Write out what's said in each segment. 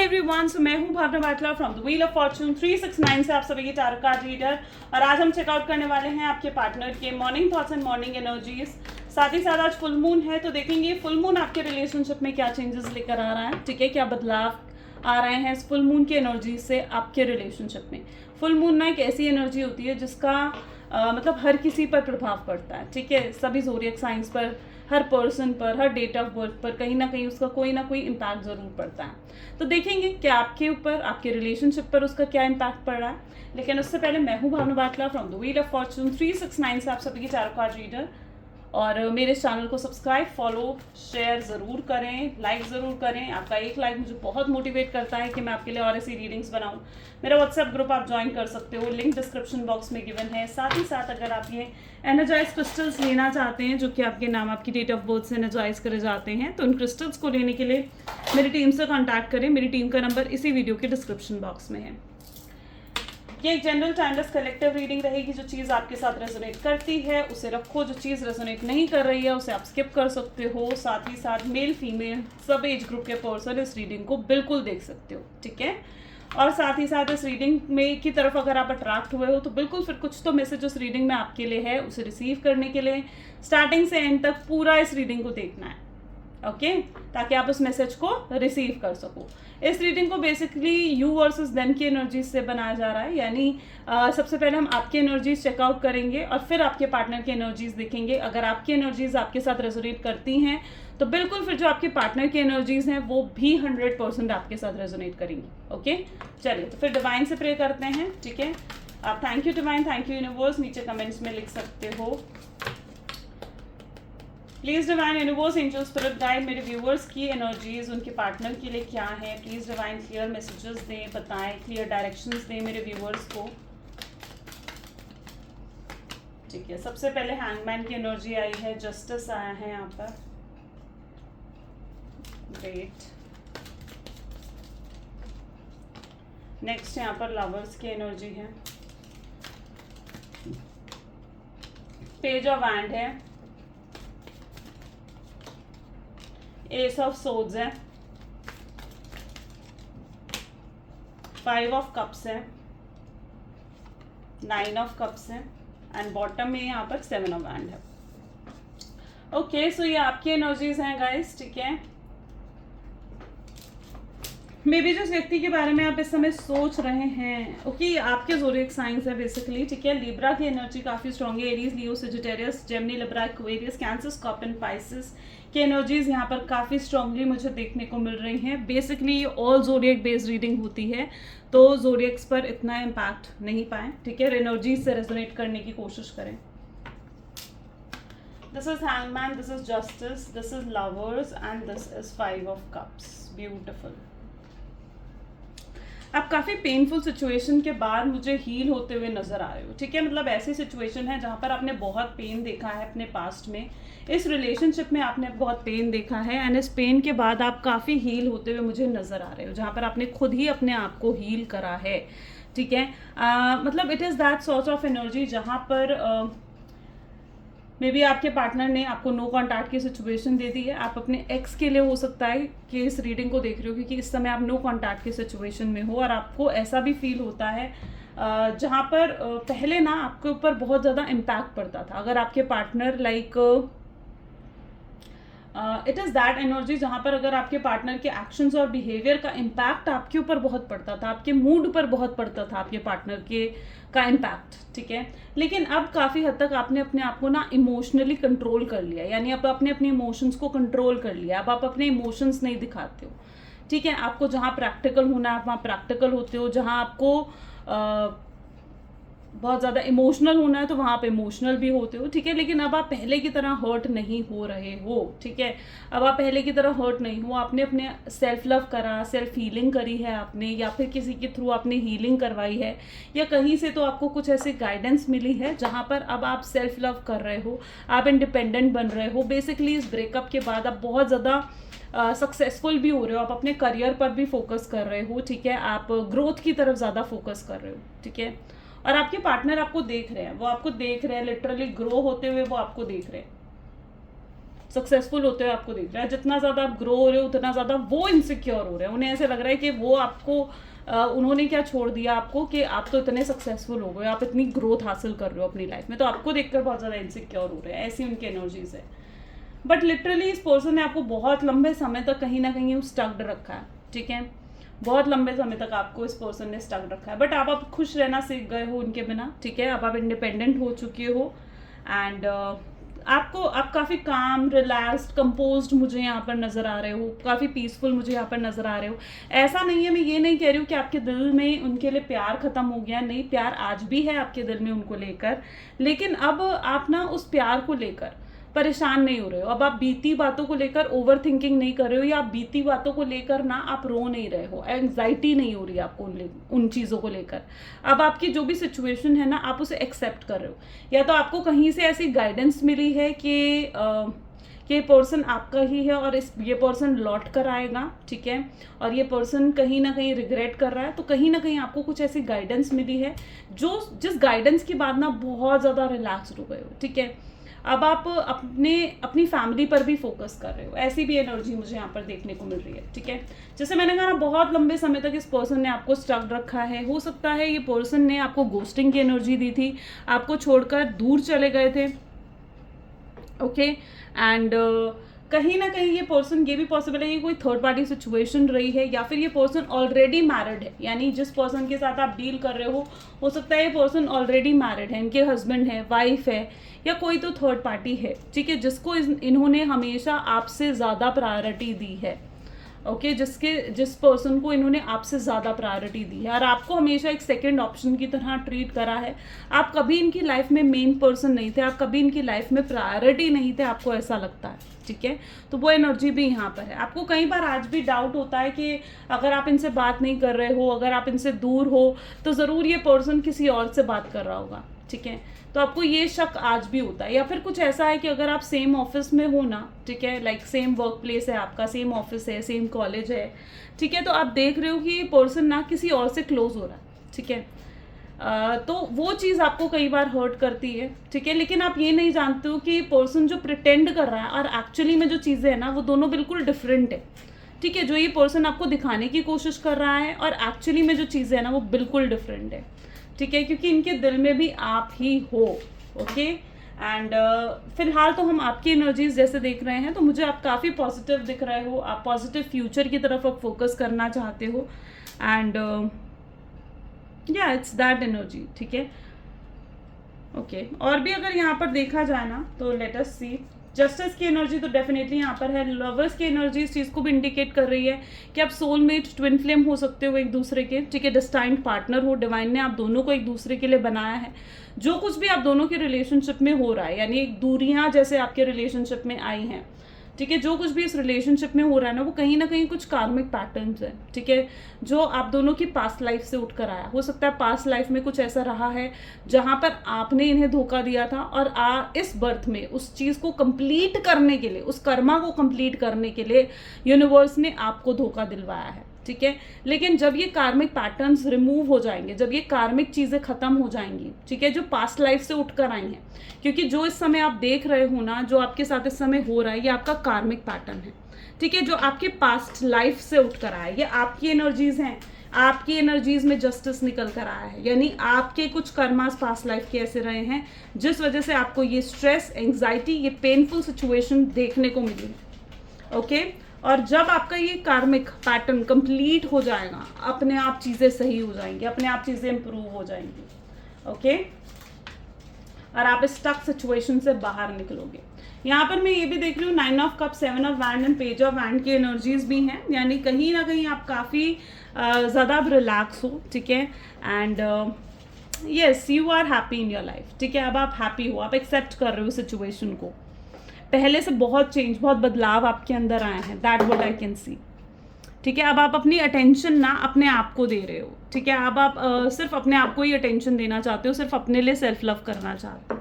Everyone, so मैं हूं Bhavna Batla from the wheel of fortune 369 से आप सभी की टैरो कार्ड रीडर। और आज हम चेकआउट करने वाले हैं आपके पार्टनर के morning thoughts and morning energies. साथ ही साथ आज फुल मून है, तो देखेंगे फुल मून आपके रिलेशनशिप में क्या चेंजेस लेकर आ रहा है। ठीक है, क्या बदलाव आ रहे हैं इस फुल मून की एनर्जी से आपके रिलेशनशिप में। फुल मून ना एक ऐसी एनर्जी होती है जिसका मतलब हर किसी पर प्रभाव पड़ता है। ठीक है, सभी ज़ोडिएक साइंस पर, हर पर्सन पर, हर डेट ऑफ बर्थ पर कहीं ना कहीं उसका कोई ना कोई इम्पैक्ट ज़रूर पड़ता है। तो देखेंगे कि आपके ऊपर, आपके रिलेशनशिप पर उसका क्या इम्पैक्ट पड़ रहा है। लेकिन उससे पहले मैं हूँ Bhavna Batla from the wheel of fortune 369 से आप सभी की टैरो कार्ड रीडर। और मेरे चैनल को सब्सक्राइब, फॉलो, शेयर ज़रूर करें, लाइक ज़रूर करें। आपका एक लाइक मुझे बहुत मोटिवेट करता है कि मैं आपके लिए और ऐसी रीडिंग्स बनाऊं। मेरा व्हाट्सएप ग्रुप आप ज्वाइन कर सकते हो, लिंक डिस्क्रिप्शन बॉक्स में गिवन है। साथ ही साथ अगर आप ये एनर्जाइज क्रिस्टल्स लेना चाहते हैं जो कि आपके नाम, आपकी डेट ऑफ बर्थ से एनर्जाइज करे जाते हैं, तो उन क्रिस्टल्स को लेने के लिए मेरी टीम से कॉन्टैक्ट करें। मेरी टीम का नंबर इसी वीडियो के डिस्क्रिप्शन बॉक्स में है। ये एक जनरल टाइमलेस कलेक्टिव रीडिंग रहेगी। जो चीज़ आपके साथ रेजोनेट करती है उसे रखो, जो चीज़ रेजोनेट नहीं कर रही है उसे आप स्किप कर सकते हो। साथ ही साथ मेल फीमेल सब एज ग्रुप के पर्सन इस रीडिंग को बिल्कुल देख सकते हो। ठीक है, और साथ ही साथ इस रीडिंग में की तरफ अगर आप अट्रैक्ट हुए हो तो बिल्कुल फिर कुछ तो मैसेज उस रीडिंग में आपके लिए है। उसे रिसीव करने के लिए स्टार्टिंग से एंड तक पूरा इस रीडिंग को देखना है, ओके, ताकि आप उस मैसेज को रिसीव कर सको। इस रीडिंग को बेसिकली यू वर्सेस देम की एनर्जीज से बनाया जा रहा है। यानी सबसे पहले हम आपकी एनर्जीज चेकआउट करेंगे और फिर आपके पार्टनर की एनर्जीज देखेंगे। अगर आपकी एनर्जीज आपके साथ रेजोनेट करती हैं तो बिल्कुल फिर जो आपके पार्टनर की एनर्जीज हैं वो भी 100% आपके साथ रेजोनेट करेंगी। ओके, चलिए तो फिर डिवाइन से प्रे करते हैं। ठीक है, आप thank you divine, thank you universe नीचे कमेंट्स में लिख सकते हो। Please divine universe angel spirit guide मेरे व्यूअर्स की एनर्जीज उनके पार्टनर के लिए क्या है। प्लीज़ डिवाइन क्लियर मैसेजेस दें, बताएं, क्लियर डायरेक्शंस दें मेरे व्यूअर्स को। ठीक है, सबसे पहले हैंगमैन की एनर्जी आई है, जस्टिस आया है यहाँ पर, ग्रेट। नेक्स्ट यहाँ पर लवर्स की एनर्जी है, पेज ऑफ वैंड है, एस ऑफ सोड्स है, 5 ऑफ कप्स है, 9 ऑफ कप्स है एंड बॉटम में यहाँ पर 7 ऑफ वैंड है। ओके, सो ये आपकी एनर्जीज हैं गाइस। ठीक है, मे बी जिस व्यक्ति के बारे में आप इस समय सोच रहे हैं, ओके, आपके ज़ोडिएक साइंस है बेसिकली। ठीक है, लिब्रा की एनर्जी काफ़ी स्ट्रॉन्ग है, Aries, Leo, Sagittarius, Gemini, Libra, Aquarius, Cancer, Scorpion, Pisces की एनर्जीज यहाँ पर काफ़ी स्ट्रांगली मुझे देखने को मिल रही हैं। बेसिकली ये ऑल ज़ोडिएक बेस्ड रीडिंग होती है, तो ज़ोडिएक्स पर इतना इम्पैक्ट नहीं पाएँ। ठीक है, एनर्जीज से रेजोनेट करने की कोशिश करें। This is hangman, this is justice, this is lovers and this is 5 of cups. Beautiful. आप काफ़ी पेनफुल सिचुएशन के बाद मुझे हील होते हुए नज़र आ रहे हो। ठीक है, मतलब ऐसी सिचुएशन है जहाँ पर आपने बहुत पेन देखा है अपने पास्ट में, इस रिलेशनशिप में आपने बहुत पेन देखा है एंड इस पेन के बाद आप काफ़ी हील होते हुए मुझे नज़र आ रहे हो, जहाँ पर आपने खुद ही अपने आप को हील करा है। ठीक है, मतलब it is that sort of energy जहाँ पर मे बी आपके पार्टनर ने आपको नो कॉन्टैक्ट की सिचुएशन दे दी है। आप अपने एक्स के लिए हो सकता है कि इस रीडिंग को देख रहे हो, क्योंकि इस समय आप नो कॉन्टैक्ट की सिचुएशन में हो और आपको ऐसा भी फील होता है जहाँ पर पहले ना आपके ऊपर बहुत ज़्यादा इम्पैक्ट पड़ता था। अगर आपके partner like it is that energy जहाँ पर अगर आपके पार्टनर के एक्शंस और बिहेवियर का इम्पैक्ट आपके ऊपर बहुत पड़ता था, आपके मूड पर बहुत पड़ता था आपके पार्टनर के का इम्पैक्ट। ठीक है, लेकिन अब काफ़ी हद तक आपने अपने आप को ना इमोशनली कंट्रोल कर लिया, यानी अब आपने अपने इमोशंस को कंट्रोल कर लिया। अब आप अपने इमोशंस नहीं दिखाते हो। ठीक है, आपको जहाँ प्रैक्टिकल होना है आप वहाँ प्रैक्टिकल होते हो, जहाँ आपको बहुत ज़्यादा इमोशनल होना है तो वहाँ आप इमोशनल भी होते हो। ठीक है, लेकिन अब आप पहले की तरह हर्ट नहीं हो रहे हो। ठीक है, अब आप पहले की तरह हर्ट नहीं हो। आपने अपने सेल्फ लव करा, सेल्फ हीलिंग करी है आपने, या फिर किसी के थ्रू आपने हीलिंग करवाई है, या कहीं से तो आपको कुछ ऐसी गाइडेंस मिली है जहाँ पर अब आप सेल्फ लव कर रहे हो, आप इंडिपेंडेंट बन रहे हो। बेसिकली इस ब्रेकअप के बाद आप बहुत ज़्यादा सक्सेसफुल भी हो रहे हो, आप अपने करियर पर भी फोकस कर रहे हो। ठीक है, आप ग्रोथ की तरफ ज़्यादा फोकस कर रहे हो। ठीक है, और आपके पार्टनर आपको देख रहे हैं, वो आपको देख रहे हैं, लिटरली ग्रो होते हुए वो आपको देख रहे हैं। सक्सेसफुल होते हुए आपको दिख रहा है। जितना ज़्यादा आप ग्रो हो रहे हो उतना ज़्यादा वो इनसिक्योर हो रहे हैं। उन्हें ऐसे लग रहा है कि वो आपको उन्होंने क्या छोड़ दिया आपको कि आप तो इतने सक्सेसफुल हो गए, आप इतनी ग्रोथ हासिल कर रहे हो अपनी लाइफ में, तो आपको देखकर बहुत ज़्यादा इनसिक्योर हो रहे हैं। ऐसी उनकी एनर्जीज है। बट लिटरली इस पर्सन ने आपको बहुत लंबे समय तक कहीं ना कहीं स्टक्ड रखा है, ठीक है। बहुत लंबे समय तक आपको इस पर्सन ने स्टक रखा है। बट आप खुश रहना सीख गए हो उनके बिना, ठीक है। अब आप इंडिपेंडेंट हो चुके हो एंड आप काफ़ी काम, रिलैक्स्ड, कंपोज्ड मुझे यहाँ पर नज़र आ रहे हो, काफ़ी पीसफुल मुझे यहाँ पर नज़र आ रहे हो। ऐसा नहीं है, मैं ये नहीं कह रही हूँ कि आपके दिल में उनके लिए प्यार ख़त्म हो गया, नहीं, प्यार आज भी है आपके दिल में उनको लेकर, लेकिन अब आप ना उस प्यार को लेकर परेशान नहीं हो रहे हो। अब आप बीती बातों को लेकर ओवर थिंकिंग नहीं कर रहे हो, या आप बीती बातों को लेकर ना आप रो नहीं रहे हो, एंग्जाइटी नहीं हो रही है आपको उन चीज़ों को लेकर। अब आपकी जो भी सिचुएशन है ना, आप उसे एक्सेप्ट कर रहे हो, या तो आपको कहीं से ऐसी गाइडेंस मिली है कि ये पर्सन आपका ही है और ये पर्सन लौट कर आएगा, ठीक है, और ये पर्सन कहीं ना कहीं रिग्रेट कर रहा है, तो कहीं ना कहीं आपको कुछ ऐसी गाइडेंस मिली है जिस गाइडेंस के बाद ना बहुत ज़्यादा रिलैक्स्ड हो गए हो, ठीक है। अब आप अपनी फैमिली पर भी फोकस कर रहे हो, ऐसी भी एनर्जी मुझे यहाँ पर देखने को मिल रही है, ठीक है। जैसे मैंने कहा ना, बहुत लंबे समय तक इस पर्सन ने आपको स्टक रखा है। हो सकता है ये पर्सन ने आपको घोस्टिंग की एनर्जी दी थी, आपको छोड़कर दूर चले गए थे, ओके। एंड कहीं ना कहीं ये पर्सन, ये भी पॉसिबल है कि कोई थर्ड पार्टी सिचुएशन रही है, या फिर ये पर्सन ऑलरेडी मैरिड है, यानी जिस पर्सन के साथ आप डील कर रहे हो सकता है ये पर्सन ऑलरेडी मैरिड है, इनके हस्बैंड है, वाइफ है, या कोई तो थर्ड पार्टी है, ठीक है, जिसको इन्होंने हमेशा आपसे ज़्यादा प्रायोरिटी दी है, ओके। जिस पर्सन को इन्होंने आपसे ज़्यादा प्रायोरिटी दी है और आपको हमेशा एक सेकंड ऑप्शन की तरह ट्रीट करा है। आप कभी इनकी लाइफ में मेन पर्सन नहीं थे, आप कभी इनकी लाइफ में प्रायोरिटी नहीं थे, आपको ऐसा लगता है, ठीक है। तो वो एनर्जी भी यहाँ पर है। आपको कई बार आज भी डाउट होता है कि अगर आप इनसे बात नहीं कर रहे हो, अगर आप इनसे दूर हो, तो ज़रूर ये पर्सन किसी और से बात कर रहा होगा, ठीक है। तो आपको ये शक आज भी होता है। या फिर कुछ ऐसा है कि अगर आप सेम ऑफिस में हो ना, ठीक है, लाइक सेम वर्क प्लेस है आपका, सेम ऑफिस है, सेम कॉलेज है, ठीक है, तो आप देख रहे हो कि ये पर्सन ना किसी और से क्लोज हो रहा है, ठीक है। तो वो चीज़ आपको कई बार हर्ट करती है, ठीक है, लेकिन आप ये नहीं जानते हो कि पर्सन जो प्रिटेंड कर रहा है और एक्चुअली में जो चीज़ें हैं ना, वो दोनों बिल्कुल डिफरेंट है, ठीक है। जो ये पर्सन आपको दिखाने की कोशिश कर रहा है और एक्चुअली में जो चीज़ें हैं ना, वो बिल्कुल डिफरेंट है, ठीक है, क्योंकि इनके दिल में भी आप ही हो, ओके। एंड फिलहाल तो हम आपकी एनर्जीज जैसे देख रहे हैं, तो मुझे आप काफ़ी पॉजिटिव दिख रहे हो, आप पॉजिटिव फ्यूचर की तरफ आप फोकस करना चाहते हो, एंड या इट्स दैट एनर्जी, ठीक है, ओके। और भी अगर यहाँ पर देखा जाए ना, तो लेट अस सी, जस्टिस की एनर्जी तो डेफिनेटली यहाँ पर है। लवर्स की एनर्जी इस चीज़ को भी इंडिकेट कर रही है कि आप सोलमेट, ट्विन फ्लेम हो सकते हो एक दूसरे के, ठीक है, डिस्टाइंड पार्टनर हो। डिवाइन ने आप दोनों को एक दूसरे के लिए बनाया है। जो कुछ भी आप दोनों के रिलेशनशिप में हो रहा है, यानी एक दूरियां जैसे आपके रिलेशनशिप में आई हैं, ठीक है, जो कुछ भी इस रिलेशनशिप में हो रहा है ना, वो कहीं ना कहीं कुछ कार्मिक पैटर्न्स है, ठीक है, जो आप दोनों की पास्ट लाइफ से उठकर आया। हो सकता है पास्ट लाइफ में कुछ ऐसा रहा है जहाँ पर आपने इन्हें धोखा दिया था, और इस बर्थ में उस चीज़ को कंप्लीट करने के लिए, उस कर्मा को कंप्लीट करने के लिए यूनिवर्स ने आपको धोखा दिलवाया है, ठीक है। लेकिन जब ये कार्मिक पैटर्न्स रिमूव हो जाएंगे, जब ये कार्मिक चीज़ें खत्म हो जाएंगी, ठीक है, जो पास्ट लाइफ से उठकर आई हैं, क्योंकि जो इस समय आप देख रहे हो ना, जो आपके साथ इस समय हो रहा है, ये आपका कार्मिक पैटर्न है, ठीक है, जो आपके पास्ट लाइफ से उठकर आया है। ये आपकी एनर्जीज हैं, आपकी एनर्जीज में जस्टिस निकल कर आया है, यानी आपके कुछ कर्मास पास्ट लाइफ के ऐसे रहे हैं जिस वजह से आपको ये स्ट्रेस, एंग्जाइटी, ये पेनफुल सिचुएशन देखने को मिली है, ओके। और जब आपका ये कार्मिक पैटर्न कंप्लीट हो जाएगा, अपने आप चीज़ें सही हो जाएंगी, अपने आप चीज़ें इंप्रूव हो जाएंगी, ओके, और आप इस स्टक सिचुएशन से बाहर निकलोगे। यहाँ पर मैं ये भी देख रही हूँ 9 of cup, 7 of wand and page of wand की एनर्जीज भी हैं, यानी कहीं ना कहीं आप काफ़ी ज़्यादा अब रिलैक्स हो, ठीक है, and yes, you are happy in your life, ठीक है। अब आप हैप्पी हो, आप एक्सेप्ट कर रहे हो सिचुएशन को। पहले से बहुत चेंज, बहुत बदलाव आपके अंदर आए हैं, that what I can see, ठीक है। अब आप अपनी अटेंशन ना अपने आप को दे रहे हो, ठीक है। अब आप सिर्फ अपने आप को ही अटेंशन देना चाहते हो, सिर्फ अपने लिए सेल्फ लव करना चाहते हो।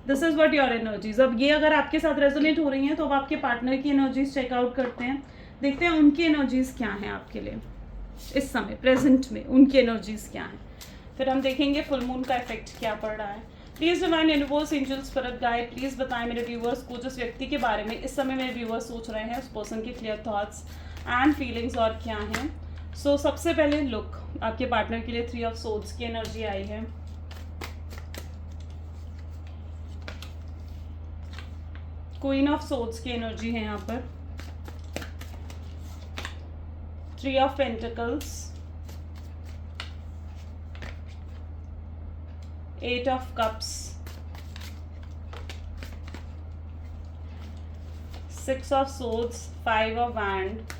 This is what your energies. अब ये अगर आपके साथ रेजोनेट हो रही हैं, तो अब आपके पार्टनर की एनर्जीज चेकआउट करते हैं, देखते हैं उनकी एनर्जीज क्या हैं आपके लिए इस समय प्रेजेंट में, उनकी एनर्जीज क्या हैं। फिर हम देखेंगे फुल मून का इफेक्ट क्या पड़ रहा है। Please divine universe angels spirit guide please बताएं मेरे व्यूअर्स को जिस व्यक्ति के बारे में इस समय मेरे व्यूअर्स सोच रहे हैं, उस पर्सन के क्लियर थॉट्स एंड फीलिंग्स और क्या हैं। सो सबसे पहले लुक, आपके पार्टनर के लिए 3 ऑफ सोर्ड्स की एनर्जी आई है। क्वीन ऑफ सोर्ड्स की एनर्जी है यहाँ पर, 3 of pentacles, 8 of cups, 6 of swords, 5 of wand,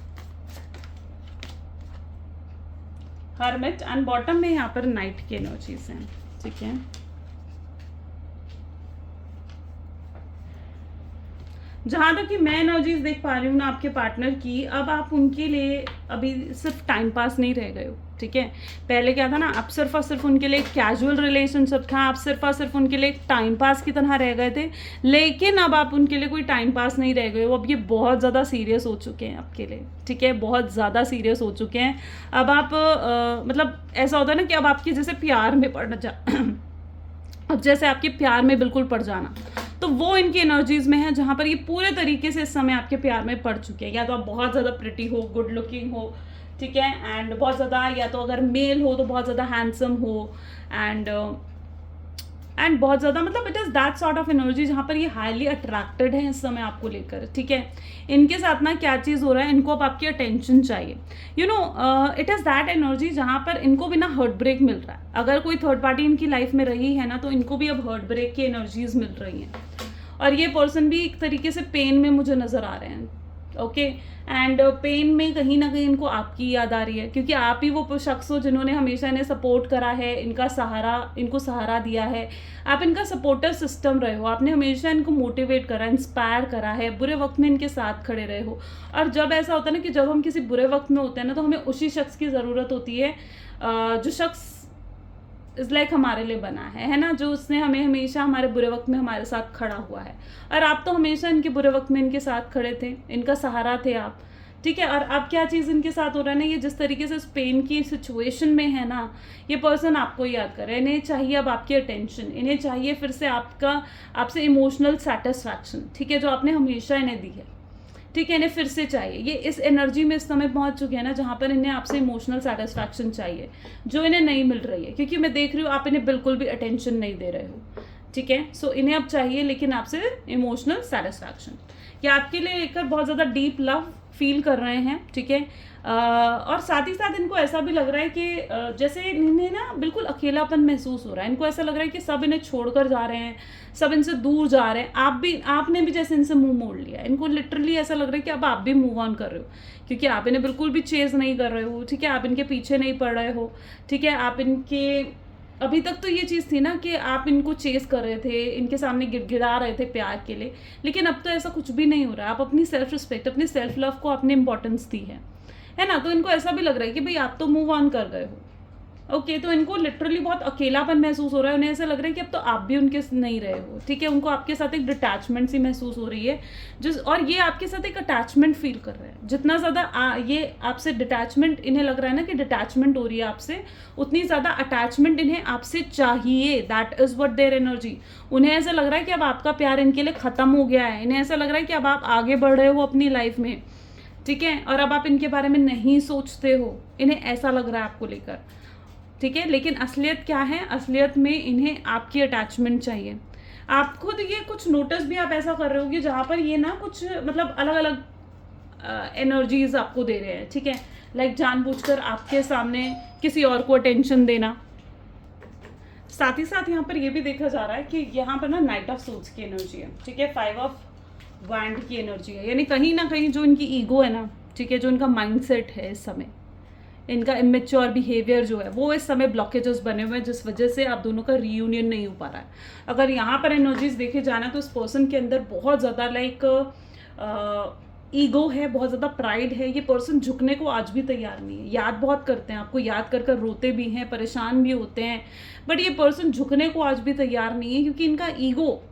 hermit and bottom में यहाँ पर नाइट की एनर्जीज हैं। ठीक है, जहाँ तक कि मैं एनर्जीज देख पा रही हूँ ना आपके पार्टनर की, अब आप उनके लिए अभी सिर्फ टाइम पास नहीं रह गए हो। ठीक है, पहले क्या था ना, आप सिर्फ और सिर्फ उनके लिए एक कैजुअल रिलेशनशिप था, आप सिर्फ और सिर्फ उनके लिए एक टाइम पास की तरह रह गए थे, लेकिन अब आप उनके लिए कोई टाइम पास नहीं रह गए हो, अब ये बहुत ज़्यादा सीरियस हो चुके हैं आपके लिए। ठीक है, बहुत ज़्यादा सीरियस हो चुके हैं। अब आप मतलब ऐसा होता है ना कि अब आपके जैसे प्यार में पड़ना अब जैसे आपके प्यार में बिल्कुल पड़ जाना, तो वो इनकी एनर्जीज में है, जहाँ पर ये पूरे तरीके से इस समय आपके प्यार में पड़ चुके हैं। या तो आप बहुत ज़्यादा प्रिटी हो, गुड लुकिंग हो, ठीक है, एंड बहुत ज़्यादा, या तो अगर मेल हो तो बहुत ज़्यादा हैंडसम हो, एंड बहुत ज़्यादा, मतलब it is that sort of energy जहाँ पर ये हाईली अट्रैक्टेड है इस समय आपको लेकर। ठीक है, इनके साथ ना क्या चीज़ हो रहा है, इनको अब आपकी अटेंशन चाहिए। You know, it is that energy जहाँ पर इनको भी ना हर्ट ब्रेक मिल रहा है। अगर कोई थर्ड पार्टी इनकी लाइफ में रही है ना, तो इनको भी अब हर्ट ब्रेक की एनर्जीज मिल रही हैं, और ये पर्सन भी एक तरीके से पेन में मुझे नज़र आ रहे हैं। ओके, एंड पेन में कहीं ना कहीं इनको आपकी याद आ रही है, क्योंकि आप ही वो शख्स हो जिन्होंने हमेशा इन्हें सपोर्ट करा है, इनको सहारा दिया है। आप इनका सपोर्टर सिस्टम रहे हो, आपने हमेशा इनको मोटिवेट करा, इंस्पायर करा है, बुरे वक्त में इनके साथ खड़े रहे हो। और जब ऐसा होता है ना कि जब हम किसी बुरे वक्त में होते हैं ना, तो हमें उसी शख्स की ज़रूरत होती है जो शख्स इज़ लाइक हमारे लिए बना है ना, जो उसने हमें हमेशा हमारे बुरे वक्त में हमारे साथ खड़ा हुआ है। और आप तो हमेशा इनके बुरे वक्त में इनके साथ खड़े थे, इनका सहारा थे आप। ठीक है, और अब क्या चीज़ इनके साथ हो रहा है ना, ये जिस तरीके से स्पेन की सिचुएशन में है ना, ये पर्सन आपको याद कर रहे हैं। इन्हें चाहिए अब आपकी अटेंशन, इन्हें चाहिए फिर से आपसे इमोशनल सेटिस्फैक्शन। ठीक है, जो आपने हमेशा इन्हें दी है। ठीक है, इन्हें फिर से चाहिए। ये इस एनर्जी में इस समय पहुंच चुके हैं ना, जहाँ पर इन्हें आपसे इमोशनल सेटिस्फैक्शन चाहिए, जो इन्हें नहीं मिल रही है, क्योंकि मैं देख रही हूँ आप इन्हें बिल्कुल भी अटेंशन नहीं दे रहे हो। ठीक है, सो इन्हें अब चाहिए लेकिन आपसे इमोशनल सेटिस्फैक्शन, या आपके लिए लेकर बहुत ज़्यादा डीप लव फील कर रहे हैं। ठीक है, और साथ ही साथ इनको ऐसा भी लग रहा है कि जैसे इन्हें ना बिल्कुल अकेलापन महसूस हो रहा है। इनको ऐसा लग रहा है कि सब इन्हें छोड़कर जा रहे हैं, सब इनसे दूर जा रहे हैं। आपने भी जैसे इनसे मुंह मोड़ लिया। इनको लिटरली ऐसा लग रहा है कि अब आप भी मूव ऑन कर रहे हो, क्योंकि आप इन्हें बिल्कुल भी चेज नहीं कर रहे हो। ठीक है, आप इनके पीछे नहीं पड़ रहे हो। ठीक है, आप इनके, अभी तक तो ये चीज़ थी ना कि आप इनको चेस कर रहे थे, इनके सामने गिड़गिड़ा रहे थे प्यार के लिए, लेकिन अब तो ऐसा कुछ भी नहीं हो रहा है। आप अपनी सेल्फ रिस्पेक्ट, अपनी सेल्फ लव को आपने इंपॉर्टेंस दी है ना। तो इनको ऐसा भी लग रहा है कि भाई आप तो मूव ऑन कर गए हो। ओके, तो इनको लिटरली बहुत अकेलापन महसूस हो रहा है। उन्हें ऐसा लग रहा है कि अब तो आप भी उनके नहीं रहे हो। ठीक है, उनको आपके साथ एक डिटैचमेंट सी महसूस हो रही है, और ये आपके साथ एक अटैचमेंट फील कर रहे हैं। जितना ज़्यादा ये आपसे डिटैचमेंट इन्हें लग रहा है ना कि डिटैचमेंट हो रही है आपसे, उतनी ज़्यादा अटैचमेंट इन्हें आपसे चाहिए। That is what their energy. उन्हें ऐसा लग रहा है कि अब आपका प्यार इनके लिए ख़त्म हो गया है। इन्हें ऐसा लग रहा है कि अब आप आगे बढ़ रहे हो अपनी लाइफ में। ठीक है, और अब आप इनके बारे में नहीं सोचते हो। इन्हें ऐसा लग रहा है आपको लेकर। ठीक है, लेकिन असलियत क्या है? असलियत में इन्हें आपकी अटैचमेंट चाहिए। आप खुद ये कुछ नोटिस भी आप ऐसा कर रहे होगे जहाँ पर ये ना कुछ मतलब अलग अलग एनर्जीज आपको दे रहे हैं। ठीक है, लाइक जानबूझकर आपके सामने किसी और को अटेंशन देना। साथ ही साथ यहाँ पर ये भी देखा जा रहा है कि यहाँ पर ना नाइट ऑफ सोर्ड्स की एनर्जी है। ठीक है, 5 ऑफ वैंड की एनर्जी है, यानी कहीं ना कहीं जो इनकी ईगो है ना, ठीक है, जो इनका माइंडसेट है इस समय, इनका इमेच्योर बिहेवियर जो है वो इस समय ब्लॉकेजेस बने हुए हैं, जिस वजह से आप दोनों का रीयूनियन नहीं हो पा रहा है। अगर यहाँ पर एनर्जीज देखे जाना तो इस पर्सन के अंदर बहुत ज़्यादा ईगो है, बहुत ज़्यादा प्राइड है। ये पर्सन झुकने को आज भी तैयार नहीं है। याद बहुत करते हैं, आपको याद कर कर रोते भी हैं, परेशान भी होते हैं, बट ये पर्सन झुकने को आज भी तैयार नहीं है, क्योंकि इनका ईगो,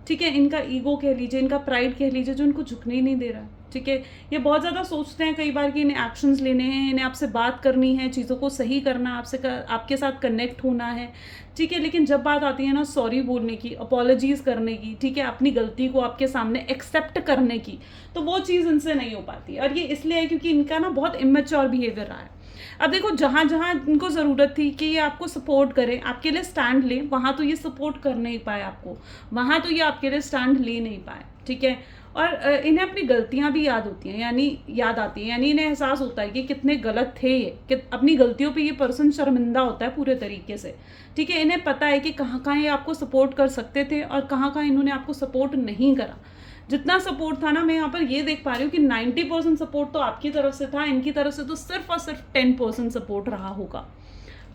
ठीक है, इनका ईगो कह लीजिए, इनका प्राइड कह लीजिए, जो इनको झुकने ही नहीं दे रहा है। ठीक है। ये बहुत ज़्यादा सोचते हैं कई बार कि इन्हें एक्शंस लेने हैं, इन्हें आपसे बात करनी है, चीज़ों को सही करना, आपके साथ कनेक्ट होना है, ठीक है। लेकिन जब बात आती है ना सॉरी बोलने की, अपॉलॉजीज़ करने की, ठीक है, अपनी गलती को आपके सामने एक्सेप्ट करने की, तो वो चीज़ इनसे नहीं हो पाती। और ये इसलिए है क्योंकि इनका ना बहुत इमेच्योर बिहेवियर रहा है। अब देखो जहाँ जहाँ इनको ज़रूरत थी कि ये आपको सपोर्ट करें, आपके लिए स्टैंड लें, वहाँ तो ये सपोर्ट कर नहीं पाए आपको, वहाँ तो ये आपके लिए स्टैंड ले नहीं पाए, ठीक है। और इन्हें अपनी गलतियाँ भी याद होती हैं, याद आती हैं, यानी इन्हें एहसास होता है कि कितने गलत थे ये, कि अपनी गलतियों पे ये पर्सन शर्मिंदा होता है पूरे तरीके से, ठीक है। इन्हें पता है कि कहाँ कहाँ ये आपको सपोर्ट कर सकते थे और कहाँ कहाँ इन्होंने आपको सपोर्ट नहीं करा। जितना सपोर्ट था ना, मैं यहाँ पर ये देख पा रही हूँ कि 90% सपोर्ट तो आपकी तरफ से था, इनकी तरफ से तो सिर्फ और सिर्फ 10% सपोर्ट रहा होगा,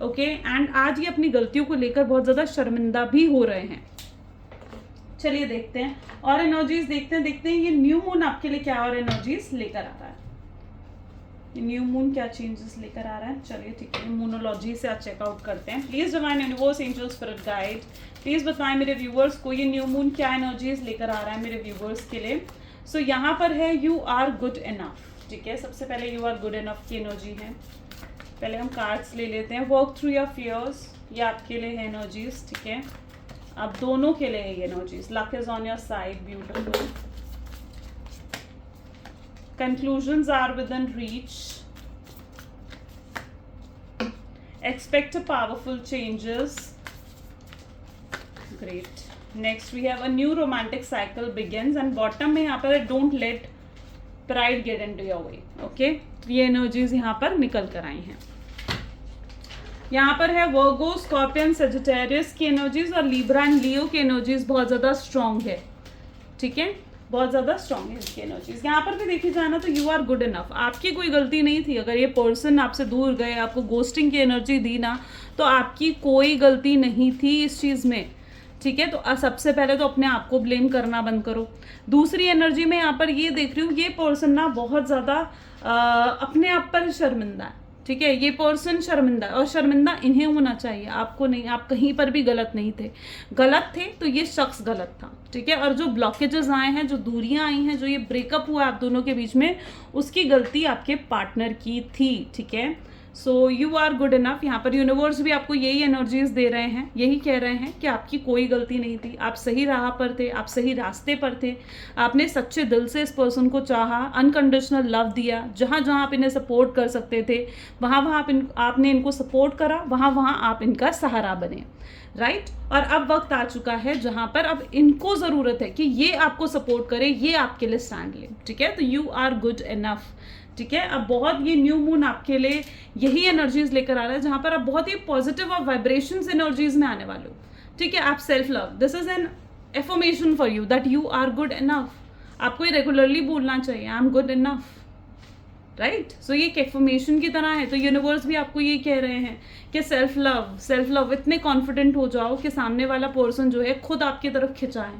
ओके। एंड आज ये अपनी गलतियों को लेकर बहुत ज़्यादा शर्मिंदा भी हो रहे हैं। चलिए देखते हैं और एनर्जीज देखते हैं ये न्यू मून आपके लिए क्या और एनर्जीज लेकर आ रहा है। ये न्यू मून क्या चेंजेस लेकर आ रहा है, चलिए ठीक है, मूनोलॉजी से आज चेकआउट करते हैं। Please divine universe, angel, spirit guide, please बताएं मेरे व्यूवर्स को ये न्यू मून क्या एनर्जीज लेकर आ रहा है मेरे व्यूवर्स के लिए। सो यहाँ पर है यू आर गुड इनफ, ठीक है। सबसे पहले यू आर गुड इनफ की एनर्जी है। पहले हम कार्ड्स ले लेते हैं। वर्क थ्रू योर फियर्स, ये आपके लिए है एनर्जीज, ठीक है। आप दोनों के लिए ये energies. Luck is on your side, beautiful. Conclusions are within reach. Expect a powerful changes. Great. Next we have a new romantic cycle begins and bottom में यहाँ पर don't let pride get into your way. Okay? ये energies यहाँ पर निकल कर आई हैं। यहाँ पर है वर्गो, स्कॉर्पियन, सेजिटेरियस की एनर्जीज और लिब्रा एंड लियो की एनर्जीज बहुत ज़्यादा स्ट्रॉन्ग है, ठीक है, बहुत ज़्यादा स्ट्रॉन्ग है इसकी एनर्जीज। यहाँ पर भी देखी जाए ना तो यू आर गुड इनफ, आपकी कोई गलती नहीं थी। अगर ये पर्सन आपसे दूर गए, आपको गोस्टिंग की एनर्जी दी ना, तो आपकी कोई गलती नहीं थी इस चीज़ में, ठीक है। तो सबसे पहले तो अपने आप को ब्लेम करना बंद करो। दूसरी एनर्जी में यहाँ पर ये देख रही हूँ, ये पर्सन ना बहुत ज़्यादा अपने आप पर शर्मिंदा है, ठीक है। ये पर्सन शर्मिंदा, और शर्मिंदा इन्हें होना चाहिए, आपको नहीं। आप कहीं पर भी गलत नहीं थे, गलत थे तो ये शख्स गलत था, ठीक है। और जो ब्लॉकेजेस आए हैं, जो दूरियां आई हैं, जो ये ब्रेकअप हुआ आप दोनों के बीच में, उसकी गलती आपके पार्टनर की थी, ठीक है। So you are good enough. यहाँ पर यूनिवर्स भी आपको यही एनर्जीज दे रहे हैं, यही कह रहे हैं कि आपकी कोई गलती नहीं थी, आप सही राह पर थे, आप सही रास्ते पर थे, आपने सच्चे दिल से इस पर्सन को चाहा, अनकंडीशनल लव दिया, जहाँ जहाँ आप इन्हें सपोर्ट कर सकते थे वहाँ वहाँ आपने इनको सपोर्ट करा, वहाँ वहाँ आप इनका सहारा बने, राइट। और अब वक्त आ चुका है जहाँ पर अब इनको ज़रूरत है कि ये आपको सपोर्ट करे, ये आपके लिए स्टैंड ले, ठीक है। तो यू आर गुड इनफ, ठीक है। अब बहुत ये न्यू मून आपके लिए यही एनर्जीज लेकर आ रहा है, जहाँ पर आप बहुत ही पॉजिटिव और वाइब्रेशंस एनर्जीज में आने वाले हो, ठीक है। आप self love, this is an affirmation for you that you are good enough. आपको ये रेगुलरली बोलना चाहिए, I am good enough, right. So ये एक एफर्मेशन की तरह है। तो यूनिवर्स भी आपको ये कह रहे हैं कि सेल्फ लव, इतने कॉन्फिडेंट हो जाओ कि सामने वाला पर्सन जो है खुद आपकी तरफ खिंचाए,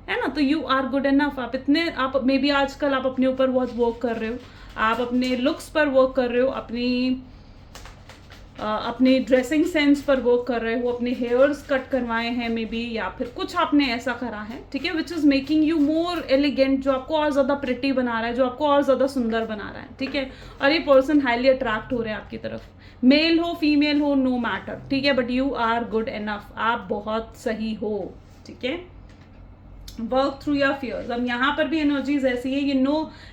है ना। तो यू आर गुड इनफ। आप मे बी आजकल आप अपने ऊपर बहुत वर्क कर रहे हो, आप अपने लुक्स पर वर्क कर रहे हो, अपनी ड्रेसिंग सेंस पर वर्क कर रहे हो, अपने हेयर्स कट करवाए हैं मे बी, या फिर कुछ आपने ऐसा करा है, ठीक है, which is making you more elegant, जो आपको और ज़्यादा प्रिटी बना रहा है, जो आपको और ज़्यादा सुंदर बना रहा है, ठीक है। और ये पर्सन हाईली अट्रैक्ट हो रहे हैं आपकी तरफ, मेल हो फीमेल हो नो मैटर, ठीक है, but you are good enough, आप बहुत सही हो, ठीक है। Work through your fears. अब यहाँ पर भी एनर्जीज ऐसी है,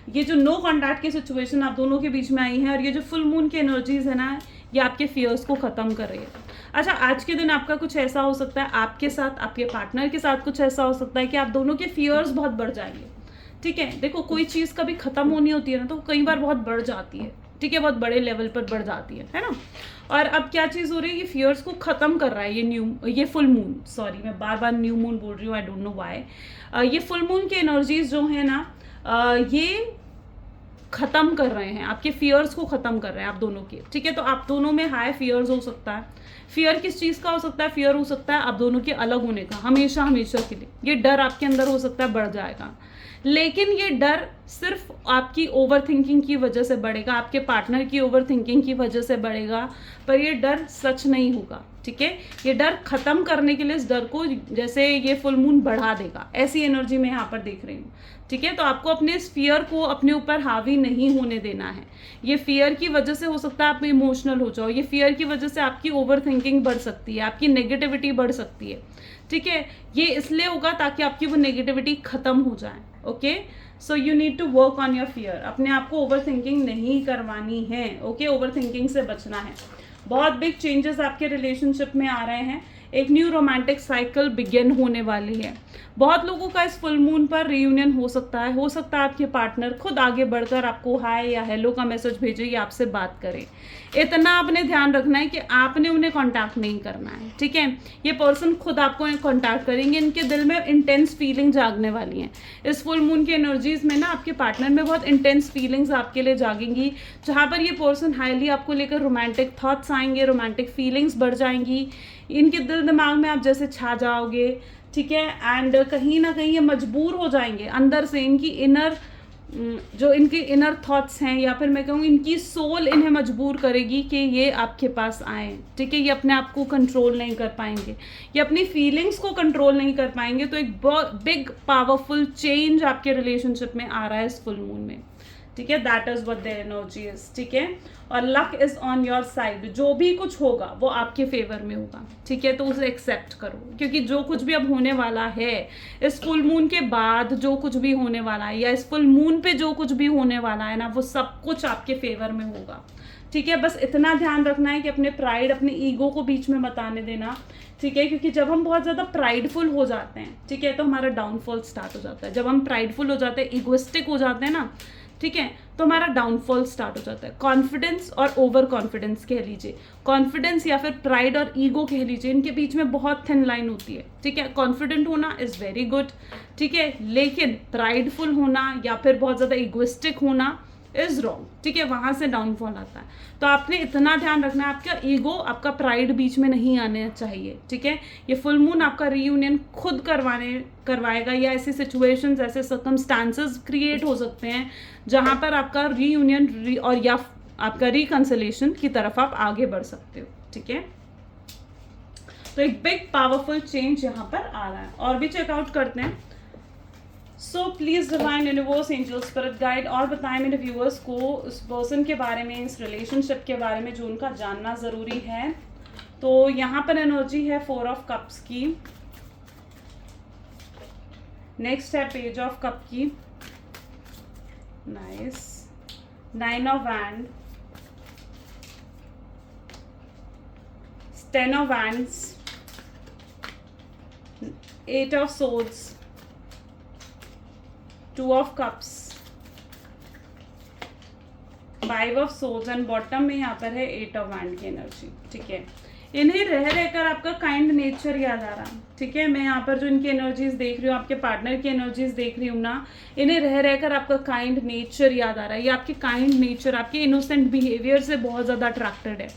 ये जो नो कॉन्टैक्ट की सिचुएशन आप दोनों के बीच में आई है, और ये जो फुल मून की एनर्जीज है ना, ये आपके फियर्स को ख़त्म कर रही है। अच्छा, आज के दिन आपका कुछ ऐसा हो सकता है, आपके साथ, आपके पार्टनर के साथ कुछ ऐसा हो सकता है कि आप दोनों के फियर्स बहुत बढ़ जाएंगे, ठीक है। देखो, कोई चीज़ कभी ख़त्म होनी होती है ना, तो कई बार बहुत बढ़ जाती है, ठीक है, बहुत बड़े लेवल पर बढ़ जाती है ना। और अब क्या चीज़ हो रही है, ये फियर्स को ख़त्म कर रहा है ये फुल मून, सॉरी मैं बार बार न्यू मून बोल रही हूँ, आई डोंट नो व्हाई। ये फुल मून की एनर्जीज जो है ना, ये ख़त्म कर रहे हैं, आपके फियर्स को ख़त्म कर रहे हैं आप दोनों के, ठीक है। तो आप दोनों में हाई फियर्स हो सकता है। फियर किस चीज़ का हो सकता है? फियर हो सकता है आप दोनों के अलग होने का, हमेशा हमेशा के लिए। ये डर आपके अंदर हो सकता है बढ़ जाएगा, लेकिन ये डर सिर्फ आपकी ओवर थिंकिंग की वजह से बढ़ेगा, आपके पार्टनर की ओवर थिंकिंग की वजह से बढ़ेगा, पर ये डर सच नहीं होगा, ठीक है। ये डर खत्म करने के लिए इस डर को जैसे ये फुल मून बढ़ा देगा, ऐसी एनर्जी मैं यहाँ पर देख रही हूँ, ठीक है। तो आपको अपने इस फियर को अपने ऊपर हावी नहीं होने देना है। ये फियर की वजह से हो सकता है आप इमोशनल हो जाओ, ये फियर की वजह से आपकी ओवर थिंकिंग बढ़ सकती है, आपकी नेगेटिविटी बढ़ सकती है, ठीक है। ये इसलिए होगा ताकि आपकी वो नेगेटिविटी खत्म हो जाए, okay. So you need to work on your fear, अपने आप को ओवर थिंकिंग नहीं करवानी है, ओके। ओवर थिंकिंग से बचना है। बहुत बिग चेंजेस आपके रिलेशनशिप में आ रहे हैं, एक न्यू रोमांटिक साइकिल बिगिन होने वाली है। बहुत लोगों का इस फुल मून पर रियूनियन हो सकता है आपके पार्टनर खुद आगे बढ़कर आपको हाय या हेलो का मैसेज भेजे या आपसे बात करे। इतना आपने ध्यान रखना है कि आपने उन्हें कांटेक्ट नहीं करना है, ठीक है। ये पर्सन खुद आपको कांटेक्ट करेंगे, इनके दिल में इंटेंस फीलिंग जागने वाली हैं। इस फुल मून की एनर्जीज में ना आपके पार्टनर में बहुत इंटेंस फीलिंग्स आपके लिए जागेंगी, जहाँ पर ये पर्सन हाईली आपको लेकर रोमांटिक थॉट्स आएंगे, रोमांटिक फीलिंग्स बढ़ जाएंगी, इनके दिल दिमाग में आप जैसे छा जाओगे, ठीक है। एंड कहीं ना कहीं ये मजबूर हो जाएंगे अंदर से, इनकी इनर जो इनके इनर थॉट्स हैं, या फिर मैं कहूँ इनकी सोल इन्हें मजबूर करेगी कि ये आपके पास आए, ठीक है। ये अपने आप को कंट्रोल नहीं कर पाएंगे, ये अपनी फीलिंग्स को कंट्रोल नहीं कर पाएंगे। तो एक बहुत बिग पावरफुल चेंज आपके रिलेशनशिप में आ रहा है इस फुल मून में, ठीक है। That is what their energy is, ठीक है। और luck is on your side, जो भी कुछ होगा वो आपके फेवर में होगा, ठीक है। तो उसे एक्सेप्ट करो, क्योंकि जो कुछ भी अब होने वाला है इस फुल मून के बाद, जो कुछ भी होने वाला है या इस फुल मून पे जो कुछ भी होने वाला है ना, वो सब कुछ आपके फेवर में होगा, ठीक है। बस इतना ध्यान रखना है कि अपने प्राइड, अपने ईगो को बीच में मत आने देना, ठीक है। क्योंकि जब हम बहुत ज़्यादा प्राइडफुल हो जाते हैं, ठीक है, तो हमारा डाउनफॉल स्टार्ट हो जाता है। जब हम प्राइडफुल हो जाते हैं, इगोइस्टिक हो जाते हैं ना, ठीक है, तो हमारा डाउनफॉल स्टार्ट हो जाता है। कॉन्फिडेंस और ओवर कॉन्फिडेंस कह लीजिए, कॉन्फिडेंस या फिर प्राइड और ईगो कह लीजिए, इनके बीच में बहुत थिन लाइन होती है, ठीक है। कॉन्फिडेंट होना इज़ वेरी गुड, ठीक है, लेकिन प्राइडफुल होना या फिर बहुत ज़्यादा इगोइस्टिक होना इज रॉन्ग, ठीक है। वहां से डाउनफॉल आता है। तो आपने इतना ध्यान रखना है, आपका ईगो, आपका प्राइड बीच में नहीं आने चाहिए, ठीक है। ये फुल मून आपका रीयूनियन खुद करवाएगा, या ऐसी सिचुएशंस, ऐसे सर्कमस्टांसेस क्रिएट हो सकते हैं जहां पर आपका रीयूनियन और या आपका रिकंसिलेशन की तरफ आप आगे बढ़ सकते हो, ठीक है। तो एक बिग पावरफुल चेंज यहाँ पर आ रहा है। और भी चेकआउट करते हैं। So please divine universe, angel, spirit guide, और बताएं मेरे व्यूअर्स को उस पर्सन के बारे में, इस रिलेशनशिप के बारे में जो उनका जानना ज़रूरी है। तो यहाँ पर एनर्जी है 4 ऑफ कप्स की, नेक्स्ट है पेज ऑफ कप की, nice, 9 of wand, 10 of wands, 8 of swords, 2 of cups, 5 of swords, and bottom में यहाँ पर है 8 ऑफ वैंड की एनर्जी, ठीक है। इन्हें रह रहकर आपका काइंड नेचर याद आ रहा, ठीक है। मैं यहाँ पर जो इनकी एनर्जीज देख रही हूँ, आपके पार्टनर की एनर्जीज देख रही हूँ ना, इन्हें रह रहकर आपका काइंड नेचर याद आ रहा है। ये आपके काइंड नेचर, आपके इनोसेंट बिहेवियर से बहुत ज़्यादा अट्रैक्टेड है,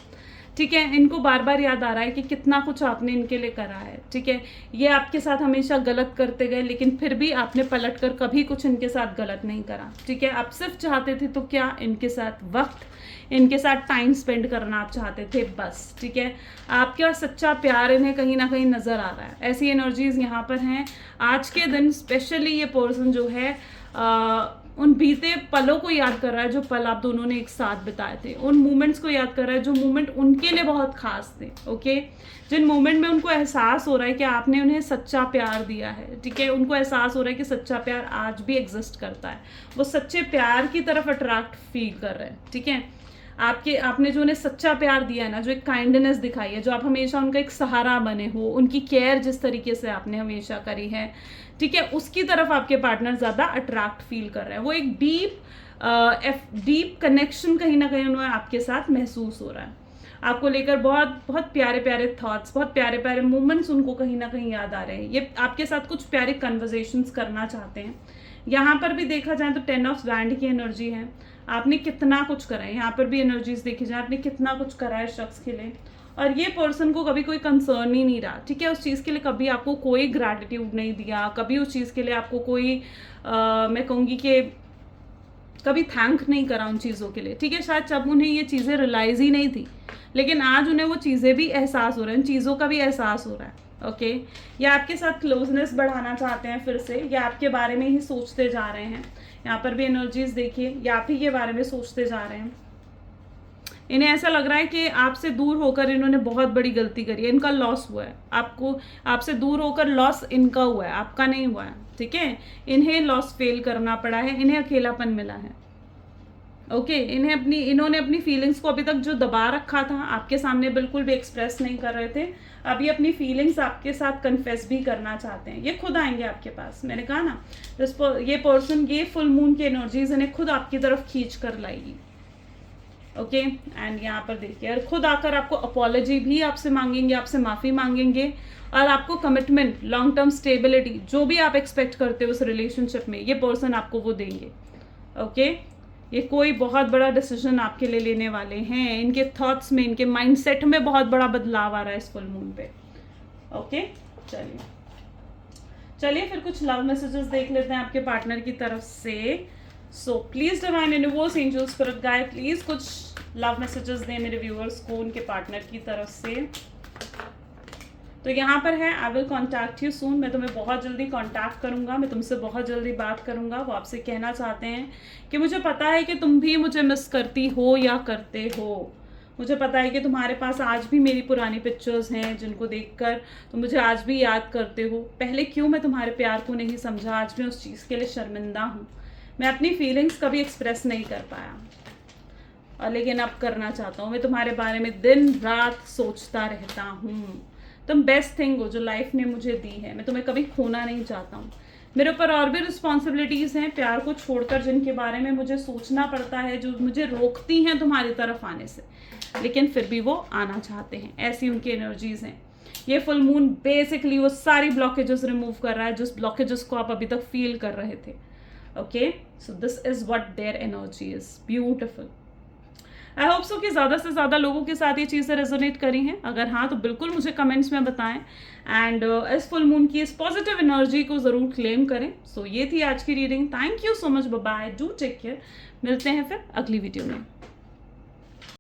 ठीक है। इनको बार बार याद आ रहा है कि कितना कुछ आपने इनके लिए करा है, ठीक है। ये आपके साथ हमेशा गलत करते गए, लेकिन फिर भी आपने पलट कर कभी कुछ इनके साथ गलत नहीं करा, ठीक है। आप सिर्फ चाहते थे तो क्या, इनके साथ वक्त, इनके साथ टाइम स्पेंड करना आप चाहते थे बस, ठीक है। आपका सच्चा प्यार इन्हें कहीं ना कहीं नज़र आ रहा है। ऐसी एनर्जीज यहाँ पर हैं। आज के दिन स्पेशली ये पर्सन जो है उन बीते पलों को याद कर रहा है, जो पल आप दोनों ने एक साथ बिताए थे, उन मोमेंट्स को याद कर रहा है जो मोमेंट उनके लिए बहुत खास थे, ओके। जिन मोमेंट में उनको एहसास हो रहा है कि आपने उन्हें सच्चा प्यार दिया है, ठीक है। उनको एहसास हो रहा है कि सच्चा प्यार आज भी एग्जिस्ट करता है, वो सच्चे प्यार की तरफ अट्रैक्ट फील कर रहे हैं, ठीक है। आपने जो उन्हें सच्चा प्यार दिया है ना, जो एक काइंडनेस दिखाई है, जो आप हमेशा उनका एक सहारा बने हो, उनकी केयर जिस तरीके से आपने हमेशा करी है, ठीक है, उसकी तरफ आपके पार्टनर ज़्यादा अट्रैक्ट फील कर रहे हैं। वो एक डीप कनेक्शन कहीं ना कहीं उन्हें आपके साथ महसूस हो रहा है। आपको लेकर बहुत बहुत प्यारे प्यारे थॉट्स, बहुत प्यारे प्यारे मोमेंट्स उनको कहीं ना कहीं याद आ रहे हैं। ये आपके साथ कुछ प्यारे कन्वर्जेशंस करना चाहते हैं। यहाँ पर भी देखा जाए तो 10 ऑफ वैंड की एनर्जी है। आपने कितना कुछ करा है, यहाँ पर भी एनर्जीज देखी जाए, आपने कितना कुछ करा है शख्स के लिए, और ये पर्सन को कभी कोई कंसर्न ही नहीं रहा, ठीक है, उस चीज़ के लिए कभी आपको कोई ग्रैटिट्यूड नहीं दिया, कभी उस चीज़ के लिए आपको कोई मैं कहूँगी कि कभी थैंक नहीं करा उन चीज़ों के लिए, ठीक है। शायद जब उन्हें ये चीज़ें रियलाइज़ ही नहीं थी, लेकिन आज उन्हें वो चीज़ें भी एहसास हो रहा है, उन चीज़ों का भी एहसास हो रहा है। ओके, या आपके साथ क्लोजनेस बढ़ाना चाहते हैं फिर से, या आपके बारे में ही सोचते जा रहे हैं, यहाँ पर भी एनर्जीज देखिए, या आप ही के बारे में सोचते जा रहे हैं। इन्हें ऐसा लग रहा है कि आपसे दूर होकर इन्होंने बहुत बड़ी गलती करी है, इनका लॉस हुआ है, आपको आपसे दूर होकर लॉस इनका हुआ है, आपका नहीं हुआ है, ठीक है। इन्हें लॉस फेल करना पड़ा है, इन्हें अकेलापन मिला है। ओके, इन्होंने अपनी फीलिंग्स को अभी तक जो दबा रखा था, आपके सामने बिल्कुल भी एक्सप्रेस नहीं कर रहे थे, अभी अपनी फीलिंग्स आपके साथ कन्फेस भी करना चाहते हैं। ये खुद आएंगे आपके पास, मैंने कहा ना, ये पर्सन, ये फुल मून की एनर्जीज इन्हें खुद आपकी तरफ खींच कर लाएगी। ओके, एंड यहाँ पर देखिए, और खुद आकर आपको अपॉलॉजी भी आपसे मांगेंगे, आपसे माफ़ी मांगेंगे, और आपको कमिटमेंट, लॉन्ग टर्म स्टेबिलिटी, जो भी आप एक्सपेक्ट करते हो उस रिलेशनशिप में, ये पर्सन आपको वो देंगे। ओके, ये कोई बहुत बड़ा डिसीजन आपके लिए लेने वाले हैं, इनके थॉट्स में, इनके माइंडसेट में बहुत बड़ा बदलाव आ रहा है इस फुल मून पे। ओके, चलिए फिर कुछ लव मैसेजेस देख लेते हैं आपके पार्टनर की तरफ से। So please divine universe, angel, spirit guide, please कुछ लव मैसेजेस दें मेरे व्यूअर्स को उनके पार्टनर की तरफ से। तो यहाँ पर है, I will contact you soon, मैं तुम्हें बहुत जल्दी कॉन्टैक्ट करूँगा, मैं तुमसे बहुत जल्दी बात करूँगा। वो आपसे कहना चाहते हैं कि मुझे पता है कि तुम भी मुझे मिस करती हो या करते हो, मुझे पता है कि तुम्हारे पास आज भी मेरी पुरानी पिक्चर्स हैं जिनको देखकर तुम मुझे आज भी याद करते हो। पहले क्यों मैं तुम्हारे प्यार को नहीं समझा, आज मैं उस चीज़ के लिए शर्मिंदा हूँ, मैं अपनी फीलिंग्स कभी एक्सप्रेस नहीं कर पाया, और लेकिन अब करना चाहता हूँ। मैं तुम्हारे बारे में दिन रात सोचता रहता हूँ, तुम बेस्ट थिंग हो जो लाइफ ने मुझे दी है, मैं तुम्हें कभी खोना नहीं चाहता हूँ। मेरे ऊपर और भी रिस्पॉन्सिबिलिटीज़ हैं प्यार को छोड़कर, जिनके बारे में मुझे सोचना पड़ता है, जो मुझे रोकती हैं तुम्हारी तरफ आने से, लेकिन फिर भी वो आना चाहते हैं, ऐसी उनकी एनर्जीज़ हैं। ये फुल मून बेसिकली वो सारी ब्लॉकेजेस रिमूव कर रहा है, जिस ब्लॉकेजेस को आप अभी तक फील कर रहे थे। Okay, so this is what their energy is, beautiful. I hope so कि ज़्यादा से ज़्यादा लोगों के साथ ये चीज़ें रेजोनेट करी हैं। अगर हाँ तो बिल्कुल मुझे कमेंट्स में बताएं, एंड इस फुल मून की इस पॉजिटिव एनर्जी को ज़रूर क्लेम करें। सो ये थी आज की reading. Thank you so much, bye bye, do take care. मिलते हैं फिर अगली वीडियो में।